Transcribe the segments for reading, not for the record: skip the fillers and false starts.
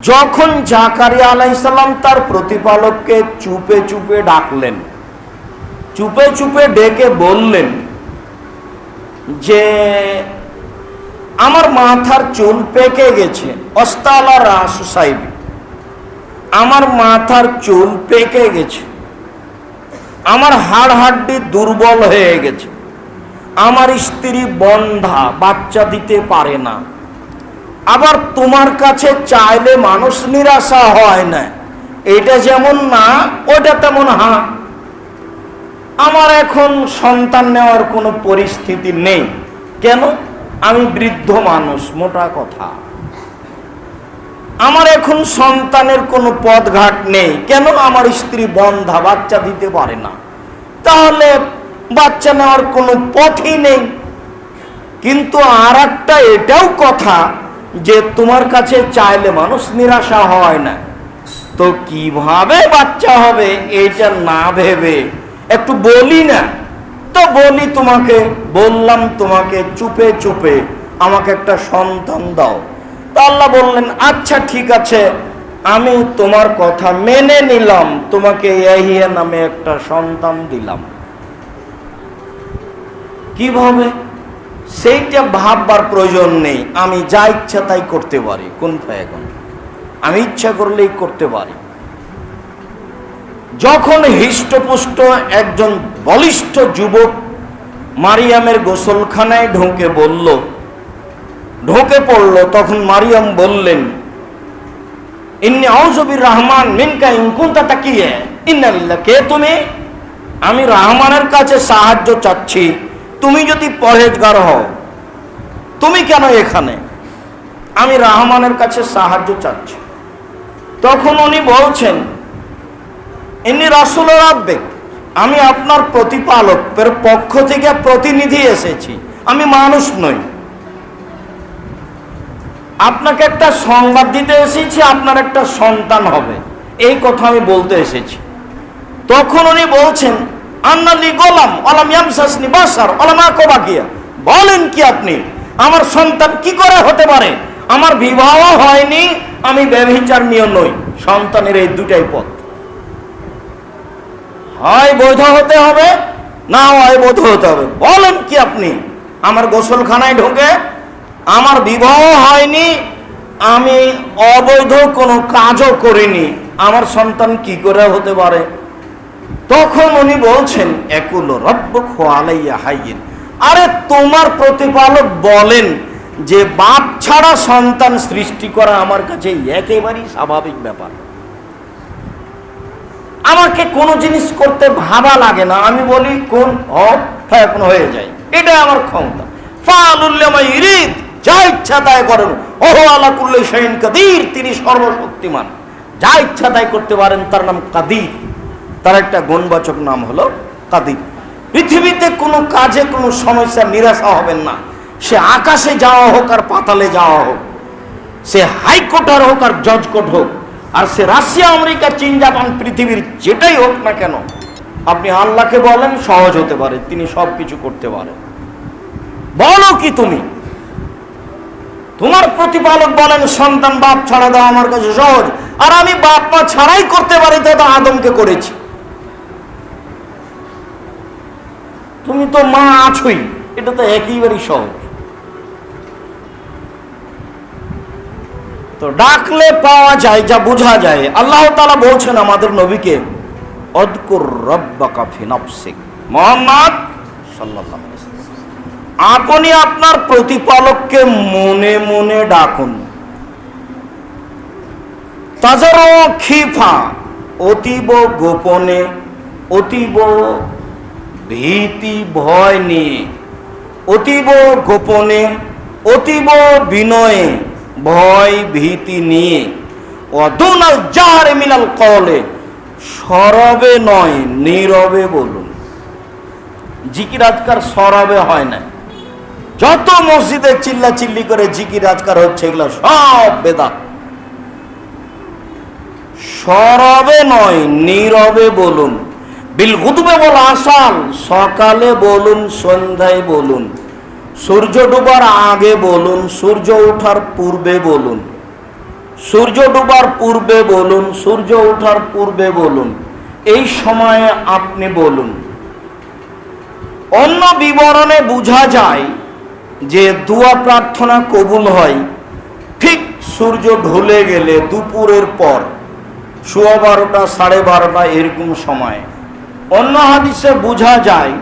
যখন জাকারিয়া আলাইহিস সালাম তার প্রতিপালককে চুপে চুপে ডাকলেন, চুপে চুপে ডেকে বললেন যে আমার মাথার চুল পেকে গেছে, অস্তালা রাস সাইবি, আমার মাথার চুল পেকে গেছে, আমার হাড় হাড্ডি দুর্বল হয়ে গেছে, আমার স্ত্রী বন্ধা, বাচ্চা দিতে পারে না, আবার তোমার কাছে চাইলে মানুষ নিরাশা হয় না, এটা যেমন না ওটা তেমন হ্যাঁ, আমার এখন সন্তান নেওয়ার কোনো পরিস্থিতি নেই। কেন? আমি বৃদ্ধ মানুষ, মোটা কথা। আমার এখন সন্তানের কোনো পথঘাট নেই। কেন? আমার স্ত্রী বন্ধা, বাচ্চা দিতে পারে না, তাহলে বাচ্চা নেওয়ার কোনো পথই নেই। কিন্তু আর একটা এটাও কথা যে তোমার কাছে চাইলে মানুষ নিরাশা হয় না, তো কিভাবে বাচ্চা হবে এটা না ভেবে একটু বলি না, তো বলি তোমাকে, বললাম তোমাকে চুপে চুপে আমাকে একটা সন্তান দাও। তো আল্লাহ বললেন আচ্ছা ঠিক আছে, আমি তোমার কথা মেনে নিলাম, তোমাকে ইয়াহিয়া নামে একটা সন্তান দিলাম। কিভাবে সেইটা ভাববার প্রয়োজন নেই, আমি যা ইচ্ছা তাই করতে পারি। কোন এখন আমি ইচ্ছা করলেই করতে পারি। যখন হৃষ্টপুষ্ট একজন বলিষ্ঠ যুবক মারিয়ামের গোসলখানায় ঢুকে পড়ল, তখন মারিয়াম বললেন ইন্নী আউযু বির-রহমান মিনকা ইন কুনতা তাকিয়া, ইন্না লিল্লাহ, কে তুমি? আমি রহমানের কাছে সাহায্য চাচ্ছি, তুমি যদি পরহেজগার হও। তুমি কেন এখানে? আমি রহমানের কাছে সাহায্য চাচ্ছি। তখন উনি বলছেন ইন্নী রাসূল রাব্বিক, আমি আপনার প্রতিপালকের পক্ষ থেকে প্রতিনিধি এসেছি, আমি মানুষ নই। আপনাকে একটা সংবাদ দিতে এসেছি, আপনার একটা সন্তান হবে, এই কথা আমি বলতে এসেছি। তখন উনি বলছেন আন্নালি গোলাম ওয়ালাম ইয়ামসাসনি বাশার ওয়ালাম আকু বাকিয়া, বলেন কি আপনি? আমার সন্তান কি করে হতে পারে? আমার বিবাহ হয়নি, আমি ব্যভিচারিণী নই। সন্তানের এই দুটাই পথ, হয় বৈধ হতে হবে, না হয় বৈধ হতে হবে। বলেন কি আপনি? আমার গোসলখানায় ঢোকে, আমার বিবাহ হয়নি, আমি অবৈধ কোনো কাজও করিনি, আমার সন্তান কি করে হতে পারে? তখন উনি বলছেন একুল রব্বুক আলাইয়া হাইয়িন, আরে তোমার প্রতিপালক বলেন যে বাপ ছাড়া সন্তান সৃষ্টি করা আমার কাছে একেবারেই স্বাভাবিক ব্যাপার। আমাকে কোনো জিনিস করতে ভাবা লাগে না, আমি বলি কোন এখন হয়ে যায়, এটা আমার ক্ষমতা। ফাআলুল লিমা ইউরিদ, যা ইচ্ছা তাই করেন, ওহু আলা কুল্লি শাইইন কাদির, তিনি সর্বশক্তিমান, যা ইচ্ছা তাই করতে পারেন, তার নাম কাদির। তার একটা গুণবাচক নাম হলো কাদির। পৃথিবীতে কোনো কাজে কোনো সমস্যা নিরাশা হবেন না, সে আকাশে যাওয়া হোক আর পাতালে যাওয়া হোক, সে হাইকোর্টার হোক আর জজ কোর্ট হোক, আর সে রাশিয়া, আমেরিকা, চীন, জাপান, পৃথিবীর যেটাই হোক না কেন, আপনি আল্লাহকে বলেন সহজ হতে পারে, তিনি সব কিছু করতে পারেন। বলো কি তুমি? তোমার প্রতিপালক বলেন সন্তান বাপ ছাড়া দাও আমার কাছে সহজ, আর আমি বাপ মা ছাড়াই করতে পারি, তো আদমকে করেছি। তুমি তো মা আছোই, এটা তো একেবারেই সহজ। তো ডাকলে পাওয়া যায়, যা বোঝা যায়। আল্লাহ তাআলা বলছেন আমাদের নবীকে অযকুর রাব্বাকা ফি নাফসিক, মুহাম্মদ সাল্লাল্লাহু আলাইহি ওয়াসাল্লাম, আপনি আপনার প্রতিপালককে মনে মনে ডাকুন। তাজারু খিফা, অতীব গোপনে, অতীব ভীতি ভয় নিয়ে, অতীব গোপনে, অতীব বিনয়ে, ভয় ভীতি নিয়ে, ওয়াদুনাল জাহরি মিনাল কওলে, সরবে নয় নীরবে বলুন। জিকির আজকার সরবে হয় না, যত মসজিদে চিল্লা চিল্লি করে জিকির আজকার হচ্ছে এগুলো সব বেদাত। সরবে নয় নীরবে বলুন, বিল গুদুবে বল আসাল, সকালে বলুন, সন্ধ্যায় বলুন, সূর্য ডোবার আগে বলুন, সূর্য ওঠার পূর্বে বলুন, সূর্য ডোবার পূর্বে বলুন, সূর্য ওঠার পূর্বে বলুন, এই সময়ে আপনি বলুন। অন্য বিবরণে বোঝা যায় যে দোয়া প্রার্থনা কবুল হয় ঠিক সূর্য ঢলে গেলে দুপুরের পর 12:15 12:30 এরকম সময়। অন্য হাদিসে বোঝা যায়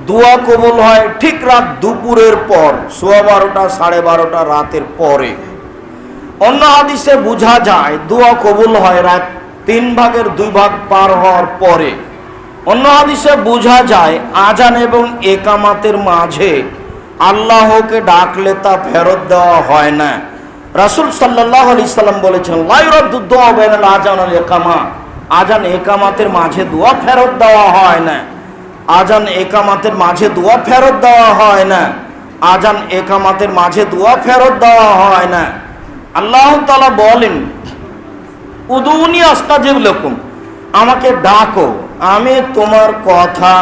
দোয়া কবুল হয় ঠিক রাত দুপুরের পর 12:15 12:30 রাতের পরে। অন্য হাদিসে বোঝা যায় দোয়া কবুল হয় রাত 3 ভাগের 2 ভাগ পার হওয়ার পরে। অন্য হাদিসে বোঝা যায় আজান এবং একামাতের মাঝে আল্লাহকে ডাকলে তা ফেরত দেওয়া হয় না। রাসূল সাল্লাল্লাহু আলাইহি সাল্লাম বলেছেন, লা ইউরাদ্দু দুআ বাইনাল আযান ওয়াল ইকামা, আজান একামাতের মাঝে দোয়া ফেরত দেওয়া হয় না। আজান একামাতের মাঝে দোয়া ফেরত দেওয়া হয় না। আজান একামাতের মাঝে দোয়া ফেরত দেওয়া হয় না। আল্লাহ তাআলা বলেন, উদুনি আস্তাজিব লাকুম, আমাকে ডাকো, আমি তোমার কথা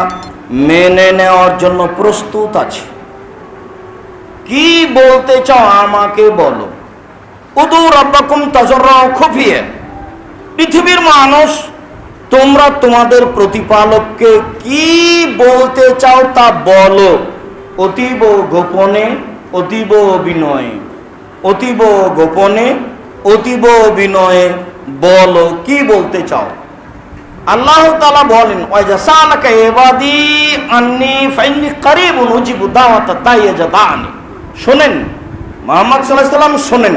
মেনে নেওয়ার জন্য প্রস্তুত আছি। কি বলতে চাও আমাকে বলো। উদু রাব্বাকুম তাজাররুআ ওয়া খুফিয়া, পৃথিবীর মানুষ তোমরা তোমাদের প্রতিপালককে কি বলতে চাও তা বলো, অতীব গোপনে অতীব বিনয়ে। অতীব গোপনে অতীব বিনয়ে বলো, কি বলতে চাও। আল্লাহ তাআলা বলেন, ওয়াজা সালাকা ইবাদি আন্নী ফাইন্নী কারীবুন উজিবু দাওয়াতা দাঈ ইযা দাআনি। শুনেন মুহাম্মদ সাল্লাল্লাহু আলাইহি ওয়াসাল্লাম, শুনেন,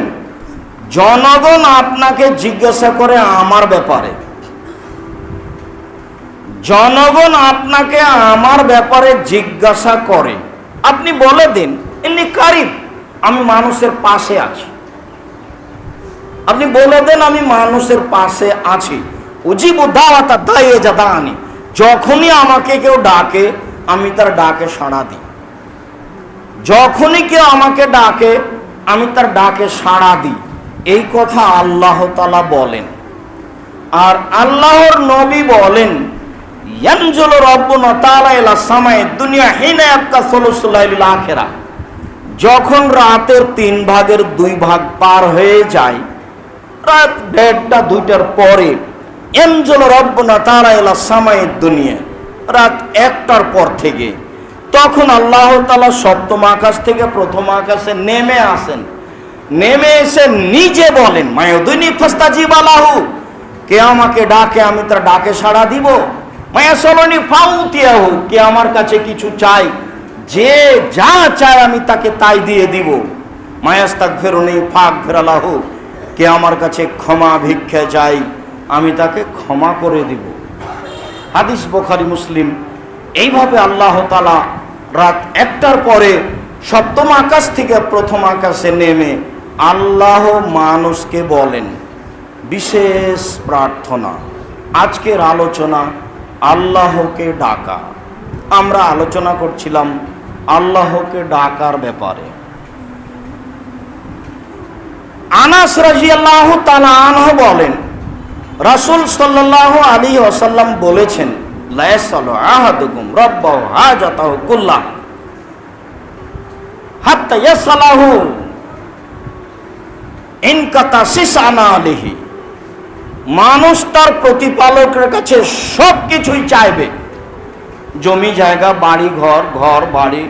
জনগণ আপনাকে জিজ্ঞাসা করে আমার ব্যাপারে। জনগণ আপনাকে আমার ব্যাপারে জিজ্ঞাসা করে, আপনি বলে দিন ইন্নী কারীব, আমি মানুষের পাশে আছি। আপনি বলে দেন আমি মানুষের পাশে আছি। উজিবু দাওয়াতা দাঈ ইযা দাআনি, যখনই আমাকে কেউ ডাকে আমি তার ডাকে সাড়া দিই। যখনই কেউ আমাকে ডাকে আমি তার ডাকে সাড়া দিই। এই কথা আল্লাহ তাআলা বলেন। আর আল্লাহর নবী বলেন, ইয়ানজুলু রাব্বুনা তাআলা ইলা সামাইদ দুনিয়া হিনা ইয়াবকা সুলুসুল লাইলিল আখিরা, যখন রাতের 3 ভাগের 2 ভাগ পার হয়ে যায়, রাত 1:30 2টার পরে, ইয়ানজুলু রাব্বুনা তাআলা ইলা সামাইদ দুনিয়া, রাত 1টার পর থেকে, তখন আল্লাহ তাআলা সপ্তম আকাশ থেকে প্রথম আকাশে নেমে আসেন। নেমে এসে নিজে বলেন, মায়াদুনি ফাস্তাজিবা লাহু, কে আমাকে ডাকে আমি তার ডাকে সাড়া দিব। মায়াসলনি ফাউতিয়াহু, কে আমার কাছে কিছু চাই, যে যা চায় আমি তাকে তাই দিয়ে দিব। মায়াস্তাগফিরুনি ফাগফির লাহু, কে আমার কাছে ক্ষমা ভিক্ষা চাই আমি তাকে ক্ষমা করে দিব। হাদিস বুখারী মুসলিম। এইভাবে আল্লাহ তাআলা রাত 1টার পরে সপ্তম আকাশ থেকে প্রথম আকাশে নেমে আল্লাহ মানুষকে বলেন বিশেষ প্রার্থনা। আজকের আলোচনা আল্লাহকে ডাকা। আমরা আলোচনা করছিলাম আল্লাহকে ডাকার ব্যাপারে। আনাস রাদিয়াল্লাহু তাআলা আনহু বলেন, রাসূল সাল্লাল্লাহু আলাইহি ওয়াসাল্লাম বলেছেন, লা ইয়াসালু আহাদুকুম রাব্বাহু হাজাতাহু কুল্লাহ হাত্তা ইয়াসালাহু ইন কাতা সিসআনা আলাইহি। মানুষ তার প্রতিপালকের কাছে সব কিছুই চাইবে, জমি জায়গা বাড়ি ঘর, ঘর বাড়ি,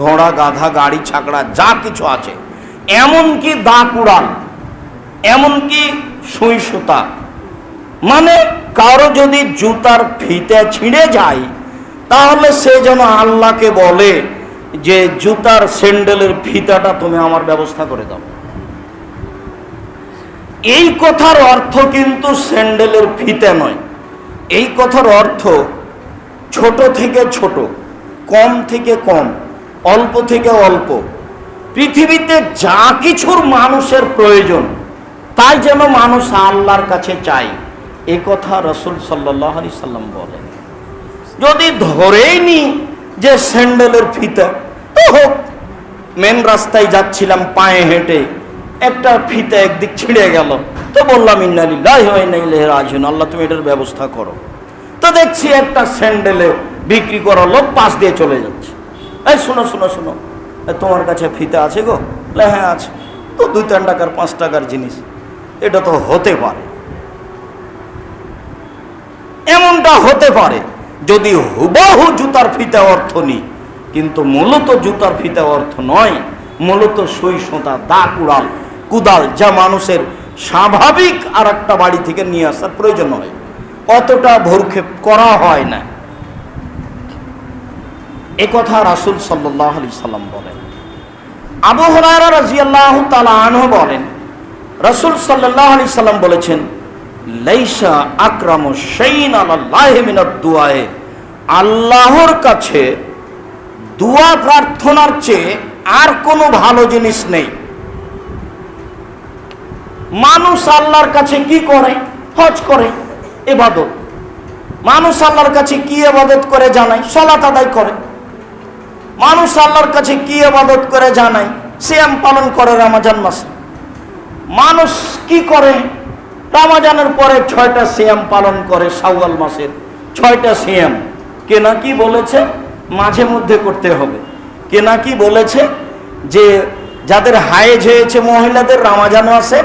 ঘোড়া গাধা গাড়ি ছাকড়া যা কিছু আছে, এমনকি দা কুড়াল, এমনকি সুই সুতা। মানে কারো যদি জুতার ফিতে ছিঁড়ে যায় তাহলে সে যেন আল্লাহকে বলে যে জুতার স্যান্ডেলের ফিতাটা তুমি আমার ব্যবস্থা করে দাও। এই কথার অর্থ কিন্তু স্যান্ডেলের ফিতে নয়। এই কথার অর্থ ছোট থেকে ছোট, কম থেকে কম, অল্প থেকে অল্প, পৃথিবীতে যা কিছুর মানুষের প্রয়োজন তাই যেন মানুষ আল্লাহর কাছে চায়। এই কথা রাসূল সাল্লাল্লাহু আলাইহি সাল্লাম বলেন। যদি ধরেই নি যে স্যান্ডেলের ফিতা, তো হোক, মেন রাস্তায় যাচ্ছিলাম পায়ে হেঁটে, একটা ফিতা একদিক ছিঁড়ে গেল, তো বললাম ইন্না লিল্লাহি ওয়া ইন্না ইলাইহি রাজিউন, আল্লাহ তুমি এটার ব্যবস্থা করো। তো দেখছি একটা স্যান্ডেলে বিক্রি করা লোক পাশ দিয়ে চলে যাচ্ছে। এই শোনো শোনো শোনো, তোমার কাছে ফিতা আছে গো? হ্যাঁ আছে। তো 2-3 টাকার 5 টাকার জিনিস, এটা তো হতে পারে, এমনটা হতে পারে যদি হুবহু জুতার ফিতা অর্থ নিই, কিন্তু মূলত জুতার ফিতা অর্থ নয়, মূলত সই সোঁতা, দা কুদাল, যা মানুষের স্বাভাবিক আর একটা বাড়ি থেকে নিয়ে আসার প্রয়োজন হয়, অতটা ভরক্ষেপ করা হয় না। এ কথা রাসূল সাল্লাল্লাহু আলাইহি সাল্লাম বলেন। আবু হুরায়রা রাদিয়াল্লাহু তাআলা আনহু বলেন, রাসূল সাল্লাল্লাহু আলাইহি সাল্লাম বলেছেন, লাইসা আকরামু শাইইন আলাল্লাহি মিনাদ দুআয়ে, আল্লাহর কাছে দোয়া প্রার্থনার চেয়ে আর কোনো ভালো জিনিস নেই। মানুষ আল্লাহর কাছে কি করে? হজ করে, ইবাদত। মানুষ আল্লাহর কাছে কি ইবাদত করে জানাই? সালাত আদায় করে। মানুষ আল্লাহর কাছে কি ইবাদত করে জানাই? সিয়াম পালন করে রমজান মাসে। মানুষ কি করে? রমজানের পরে 6টা সিয়াম পালন করে, শাওয়াল মাসের 6টা সিয়াম। কে নাকি বলেছে মাঝে মধ্যে করতে হবে, কে নাকি বলেছে যে যাদের হায়েজ হয়েছে মহিলাদের রমজান মাসে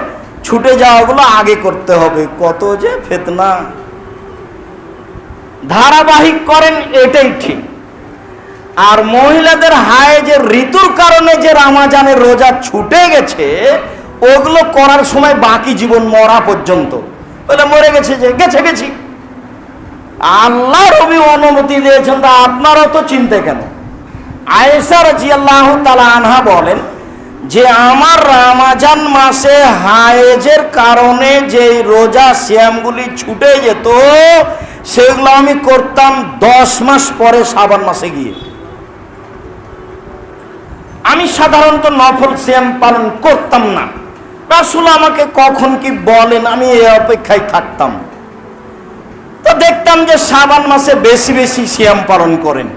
ছুটে যাওয়াগুলো আগে করতে হবে। কত যে ফিতনা! ধারাবাহিক করেন এটাই ঠিক, আর মহিলাদের হায়েজের ঋতুর কারণে যে রমজানের রোজা ছুটে গেছে ওগুলো করার সময় বাকি জীবন মরা পর্যন্ত, বলে মরে গেছে যে গেছি। আল্লাহ রবি অনুমতি দিয়েছেন, তা আপনারও তো চিনতে কেন? আয়েশা রাদিয়াল্লাহু তাআলা আনহা বলেন যে আমার রমজান মাসে হায়েজের কারণে যে রোজা সিয়ামগুলি ছুটে যেত সেগুলো আমি করতাম 10 মাস পরে শাবান মাসে গিয়ে। আমি সাধারণত নফল সিয়াম পালন করতাম না, রাসূল আমাকে কখন কি বলেন আমি এই অপেক্ষায় থাকতাম। তো দেখতাম যে শাবান মাসে বেশি বেশি সিয়াম পালন করেন,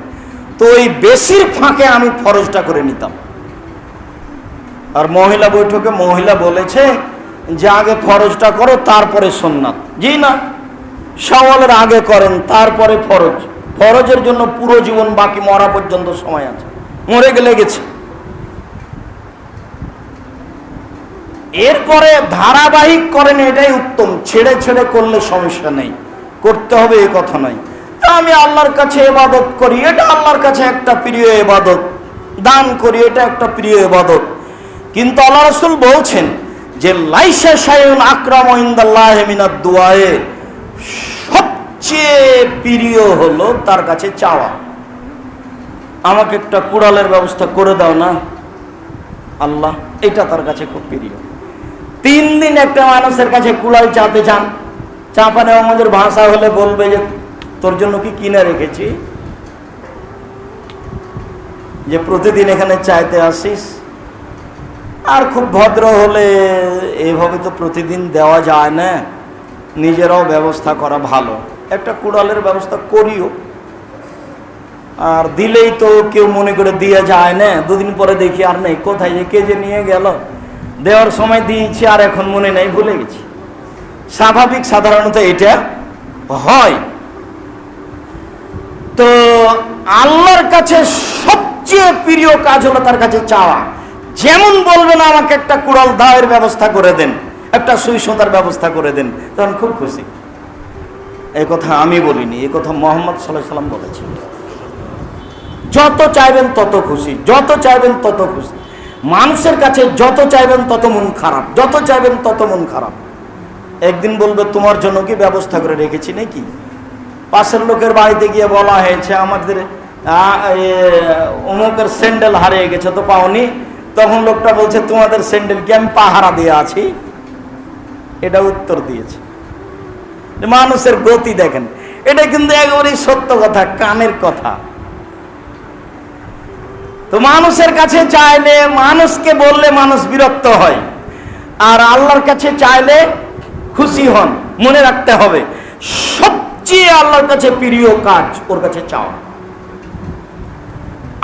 তো ওই বেশির ফাঁকে আমি ফরজটা করে নিতাম। আর মহিলা বৈঠকে মহিলা বলেছে যে আগে ফরজটা করো তারপরে সুন্নাত। জি না, শাওয়ালের আগে করেন তারপরে ফরজ। ফরজের জন্য পুরো জীবন বাকি, মরা পর্যন্ত সময় আছে, মরে গেলে গেছে। এরপরে ধারাবাহিক করেন, এটাই উত্তম। ছেড়ে ছেড়ে করলে সমস্যা নেই, করতে হবে এ কথা নয়। আমি আল্লাহর কাছে ইবাদত করি, এটা আল্লাহর কাছে একটা প্রিয় ইবাদত। দান করি, এটা একটা প্রিয় ইবাদত। কিন্তু আল্লাহ রাসূল বলছেন যে লাইসা শাইউন আকরামু ইনদাল্লাহি মিনাদ দুআয়ে, সবচেয়ে প্রিয় হলো তার কাছে চাওয়া। আমাকে একটা কুড়ালের ব্যবস্থা করে দাও না আল্লাহ, এটা তার কাছে খুব প্রিয়। 3 দিন একটা মানুষের কাছে কুড়াল চাতে চান, চাপানে আমাদের ভাষা হলে বলবে যে তোর জন্য কি কিনে রেখেছি যে প্রতিদিন এখানে চাইতে আসিস। আর খুব ভদ্র হলে এইভাবে তো প্রতিদিন দেওয়া যায় না, নিজেরাও ব্যবস্থা করা ভালো। একটা কুড়ালের ব্যবস্থা করিও, আর দিলেই তো কেউ মনে করে দিয়ে যায় না, 2 দিন পরে দেখি আর নেই, কোথায় যে কে যে নিয়ে গেল। দেওয়ার সময় দিয়েছি আর এখন মনে নেই, ভুলে গেছি। স্বাভাবিক, সাধারণত এটা হয়। তো আল্লাহর কাছে সবচেয়ে প্রিয় কাজ হলো তার কাছে চাওয়া। যেমন বলবেন আমাকে একটা কুড়াল দাওয়ের ব্যবস্থা করে দেন, একটা সুই সুতার ব্যবস্থা করে দেন, তখন খুব খুশি। এই কথা আমি বলিনি, এই কথা মুহাম্মদ সাল্লাল্লাহু আলাইহি ওয়াসাল্লাম বলেছেন। যত চাইবেন তত খুশি, যত চাইবেন তত খুশি। মানুষের কাছে যত চাইবেন তত মন খারাপ, যত চাইবেন তত মন খারাপ। একদিন বলবে তোমার জন্য কি ব্যবস্থা করে রেখেছি নাকি? পাশের লোকের বাড়িতে গিয়ে বলা হয়েছে আমাদের অমুকের স্যান্ডেল হারিয়ে গেছে তো পাওনি, তখন লোকটা বলছে তোমাদের স্যান্ডেল কি আমি পাহারা দিয়ে আছি? এটা উত্তর দিয়েছে। মানুষের গতি দেখেন, এটা কিন্তু একেবারেই সত্য কথা, কানের কথা। তো মানুষের কাছে চাইলে, মানুষকে বললে মানুষ বিরক্ত হয়, আর আল্লাহর কাছে চাইলে খুশি হন। মনে রাখতে হবে সবচেয়ে আল্লাহর কাছে প্রিয় কাজ ওর কাছে চাওয়া।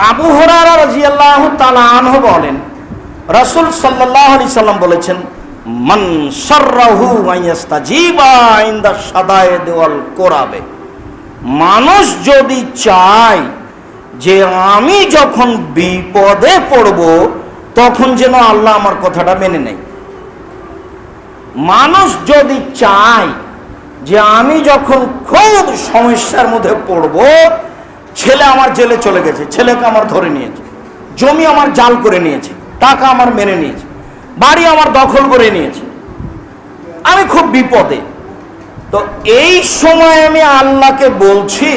আবু হুরায়রা রাদিয়াল্লাহু তাআলা আনহু বলেন, রাসূল সাল্লাল্লাহু আলাইহি সাল্লাম বলেছেন, মান শাররাহু আইয়াস্তাজিবা ইনদা শাদায়েদ ওয়াল কুরাবে, মানুষ যদি চায় যে আমি যখন বিপদে পড়ব তখন যেন আল্লাহ আমার কথাটা মেনে নেয়। মানুষ যদি চায় যে আমি যখন খুব সমস্যার মধ্যে পড়ব, ছেলে আমার জেলে চলে গেছে, ছেলেকে আমার ধরে নিয়েছে, জমি আমার জাল করে নিয়েছে, টাকা আমার মেনে নিয়েছে, বাড়ি আমার দখল করে নিয়েছে, আমি খুব বিপদে, তো এই সময় আমি আল্লাহকে বলছি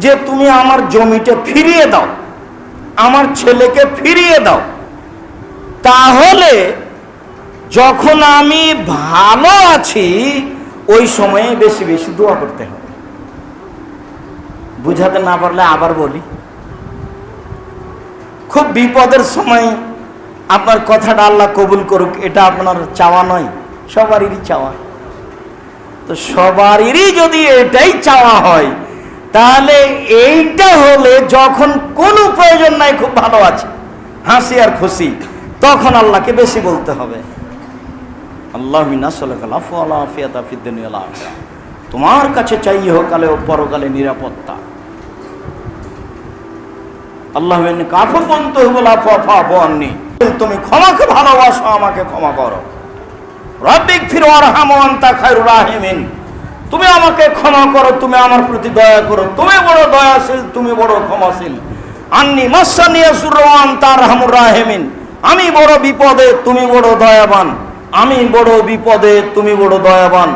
যে তুমি আমার জমিটা ফিরিয়ে দাও, আমার ছেলেকে ফিরিয়ে দাও, তাহলে যখন আমি ভালো আছি ওই সময়ে বেশি বেশি দোয়া করতে হবে। বুঝাতে না পারলে আবার বলি, খুব বিপদের সময় আপনার কথাটা আল্লাহ কবুল করুক, এটা আপনার চাওয়া নয়, সবারই চাওয়া। তো সবারই যদি এটাই চাওয়া হয়, তাহলে এইটা হলে যখন কোনো প্রয়োজন নাই, খুব ভালো আছে, হাসি আর খুশি, তখন আল্লাহকে বেশি বলতে হবে, তোমার কাছে চাই ইহকালে ও পরকালে নিরাপত্তা। আল্লাহ তুমি ক্ষমাকে ভালোবাসো, আমাকে ক্ষমা করো। রব্বিক ফির ওয়ারহাম ওয়া আনতা খায়রুর রাহিমিন, তুমি আমাকে ক্ষমা করো, তুমি আমার প্রতি দয়া করো, তুমি বড় দয়াশীল, তুমি বড় ক্ষমাশীল। আন্নি মাসানি ইয়াসুরু ওয়া আনতা আরহামুর রাহিমিন, আমি বড় বিপদে, তুমি বড় দয়াবান, আমি বড় বিপদে, তুমি বড় দয়াবান।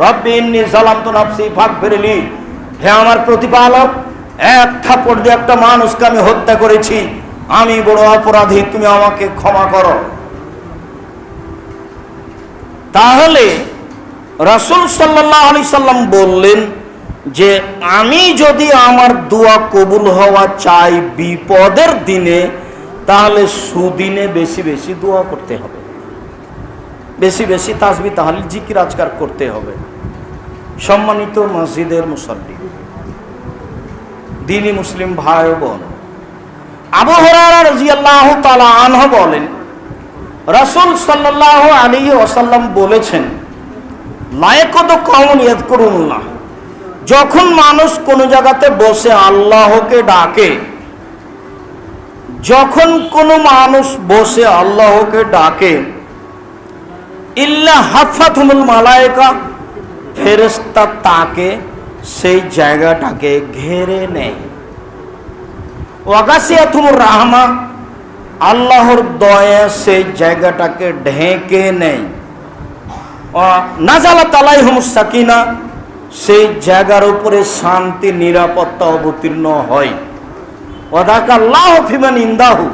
রব্বি ইন্নী যালামতু নাফসি ফাগফিরলি, হে আমার প্রতিপালক, এক থাপ্পড় দিয়ে একটা মানুষকে আমি হত্যা করেছি, আমি বড় অপরাধী, তুমি আমাকে ক্ষমা করো। তাহলে রাসূল সাল্লাল্লাহু আলাইহি সাল্লাম বললেন যে আমি যদি আমার দোয়া কবুল হওয়া চাই বিপদের দিনে, তাহলে সুদিনে বেশি বেশি দোয়া করতে হবে, বেশি বেশি তাসবিহ তাহলিল জিকির আজকার করতে হবে। সম্মানিত মসজিদের মুসল্লি, দ্বীনি মুসলিম ভাই বোন, আবু হুরায়রা রাদিয়াল্লাহু তাআলা আনহু বলেন, রাসূল সাল্লাল্লাহু আলাইহি ওয়াসাল্লাম বলেছেন, লায়াকুদু কওমুন ইয়াযকুরুল্লাহ, যখন মানুষ কোন জায়গাতে বসে আল্লাহকে ডাকে, যখন কোন মানুষ বসে আল্লাহকে ডাকে, ইল্লা হাফাতুহুল মালায়েকা, ফেরেশতা তাকে সেই জায়গাটাকে ঘিরে নেয়। ওয়াগাসিয়াতুমুর রাহমা, আল্লাহর দয়া সেই জায়গাটাকে ঢেকে নেয়। নাজালাত আলাইহিমুস সাকিনা, সেই জায়গার উপরে শান্তি নিরাপত্তা অবতীর্ণ হয়। ওয়াদাকাল্লাহু ফিমান ইনদাহু,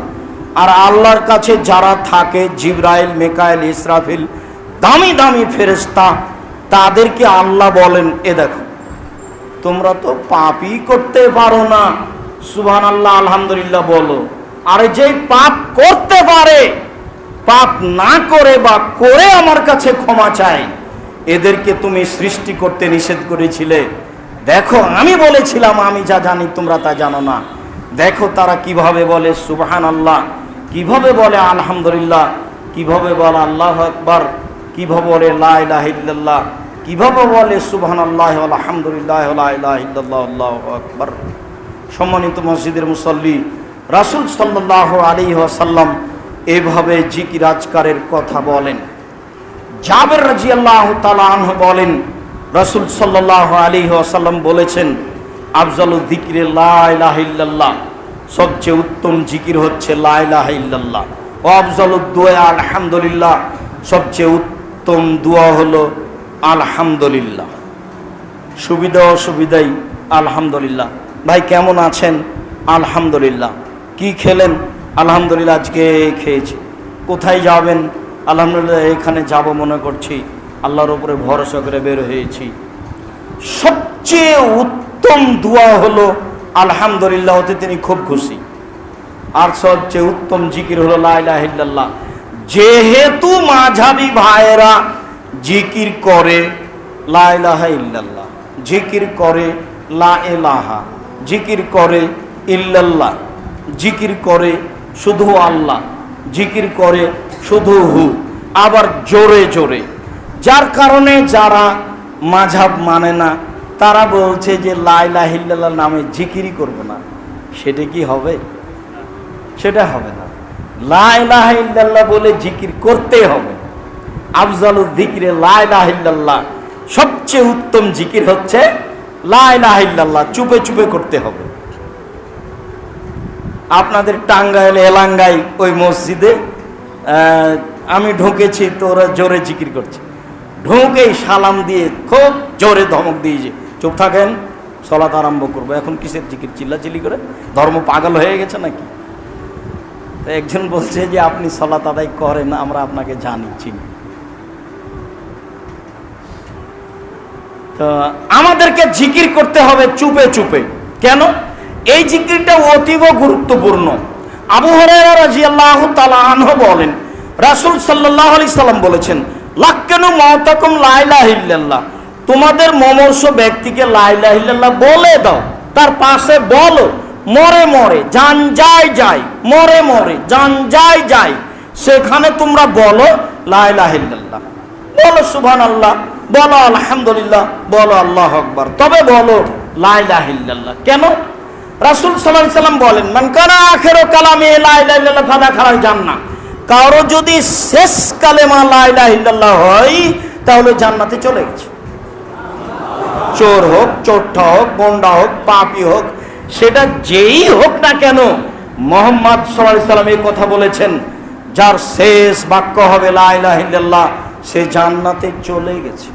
আর আল্লাহর কাছে যারা থাকে, জিবরাইল, মিকাইল, ইসরাফিল, দামি দামি ফেরেশতা, তাদেরকে আল্লাহ বলেন, এ দেখো তোমরা তো পাপই করতে পারো না, সুবহানাল্লাহ আলহামদুলিল্লাহ বলো, আর যে পাপ করতে পারে, পাপ না করে বা করে আমার কাছে ক্ষমা চাই, এদেরকে তুমি সৃষ্টি করতে নিষেধ করেছিলে, দেখো আমি বলেছিলাম আমি যা জানি তোমরা তা জানো না, দেখো তারা কিভাবে বলে সুবহানাল্লাহ, কিভাবে বলে আলহামদুলিল্লাহ, কিভাবে বলে আল্লাহু আকবার, কিভাবে বলে লা ইলাহা ইল্লাল্লাহ, কিভাবে বলে সুবহানাল্লাহ ওয়া আলহামদুলিল্লাহ ওয়া লা ইলাহা ইল্লাল্লাহ আল্লাহু আকবার। সম্মানিত মসজিদের মুসল্লি, রাসূল সাল্লাল্লাহু আলাইহি ওয়াসাল্লাম এভাবে জিকির আজকারের কথা বলেন। জাবের রাদিয়াল্লাহু তাআলা আনহু বলেন, রাসূল সাল্লাল্লাহু আলাইহি ওয়াসাল্লাম বলেছেন, আফজালু যিকরি লা ইলাহা ইল্লাল্লাহ, সবচেয়ে উত্তম জিকির হচ্ছে লা ইলাহা ইল্লাল্লাহ। ওয়া আফজালুদ দুআ আলহামদুলিল্লাহ, সবচেয়ে উত্তম দোয়া হলো আলহামদুলিল্লাহ। সুবিধা অসুবিধাই আলহামদুলিল্লাহ। ভাই কেমন আছেন? আলহামদুলিল্লাহ। কি খেলেন? আলহামদুলিল্লাহ আজকে খেয়েছি। কোথায় যাবেন? আলহামদুলিল্লাহ এখানে যাব মনে করছি, আল্লাহর উপরে ভরসা করে বের হয়েছি। সবচেয়ে উত্তম দোয়া হলো আলহামদুলিল্লাহ, হতে তিনি খুব খুশি। আর সবচেয়ে উত্তম জিকির হলো লা ইলাহা ইল্লাল্লাহ। যেহেতু মাঝহাবি ভাইয়েরা জিকির করে লা ইলাহা ইল্লাল্লাহ, জিকির করে লা ইলাহা, জিকির করে ইল্লাল্লাহ, জিকির করে শুধু আল্লাহ, জিকির করে শুধু হু, আবার জোরে জোরে, যার কারণে যারা মাঝহাব মানে না তারা বলছে যে লা ইলাহা ইল্লাল্লাহ নামে জিকিরই করব না। সেটা কি হবে? সেটা হবে না। লা ইলাহা ইল্লাল্লাহ বলে জিকির করতে হবে। আফজালুল যিকরে লা ইলাহা ইল্লাল্লাহ, সবচেয়ে উত্তম জিকির হচ্ছে লা ইলাহা ইল্লাল্লাহ। চুপে চুপে করতে হবে। আপনাদের টাঙ্গাইল এলাঙ্গাই ওই মসজিদে আমি ঢুকেছি, তো ওরা জোরে জিকির করছে, ঢুকেই সালাম দিয়ে খুব জোরে ধমক দিয়েছে, চুপ থাকেন, সলাত আরম্ভ করবো। এখন কিসের জিকির চিল্লাচিল্লি করে? ধর্ম পাগল হয়ে গেছে নাকি? তো একজন বলছে যে আপনি সলাত আদায় করেন, আমরা আপনাকে জানি, চিনি। তো আমাদেরকে জিকির করতে হবে চুপে চুপে। কেন? এই জিকিরটা অতীব গুরুত্বপূর্ণ। আবু হুরায়রা রাদিয়াল্লাহু তাআলা আনহু বলেন, রাসূল সাল্লাল্লাহু আলাইহি সাল্লাম বলেছেন, লাক্কানু মাওতাকুম লা ইলাহা ইল্লাল্লাহ, তোমাদের মমর্ষ ব্যক্তিকে লা ইলাহা ইল্লাল্লাহ বলে দাও, তার পাশে বলো, মরে মরে জান যায় যায়, মরে মরে জান যায় যায়, সেখানে তোমরা বলো লা ইলাহা ইল্লাল্লাহ, বলো সুবহানাল্লাহ, বলো আলহামদুলিল্লাহ, বলো আল্লাহু আকবার, তবে বলো লা ইলাহা ইল্লাল্লাহ। কেন? রাসূল সাল্লাল্লাহু আলাইহি সাল্লাম বলেন, মান কানা আখিরু কালামে লা ইলাহা ইল্লাল্লাহ ফাদাখালাল জান্নাহ, কারো যদি শেষ কালেমা লা ইলাহা ইল্লাল্লাহ হয় তাহলে জান্নাতে চলে গেছে। চোর হোক, চোরটা হোক, গন্ডা হোক, পাপী হোক, সেটা যেই হোক না কেন, মুহাম্মদ সাল্লাল্লাহু আলাইহি সাল্লাম এই কথা বলেছেন, যার শেষ বাক্য হবে লা ইলাহা ইল্লাল্লাহ, সে জান্নাতে চলে গেছে।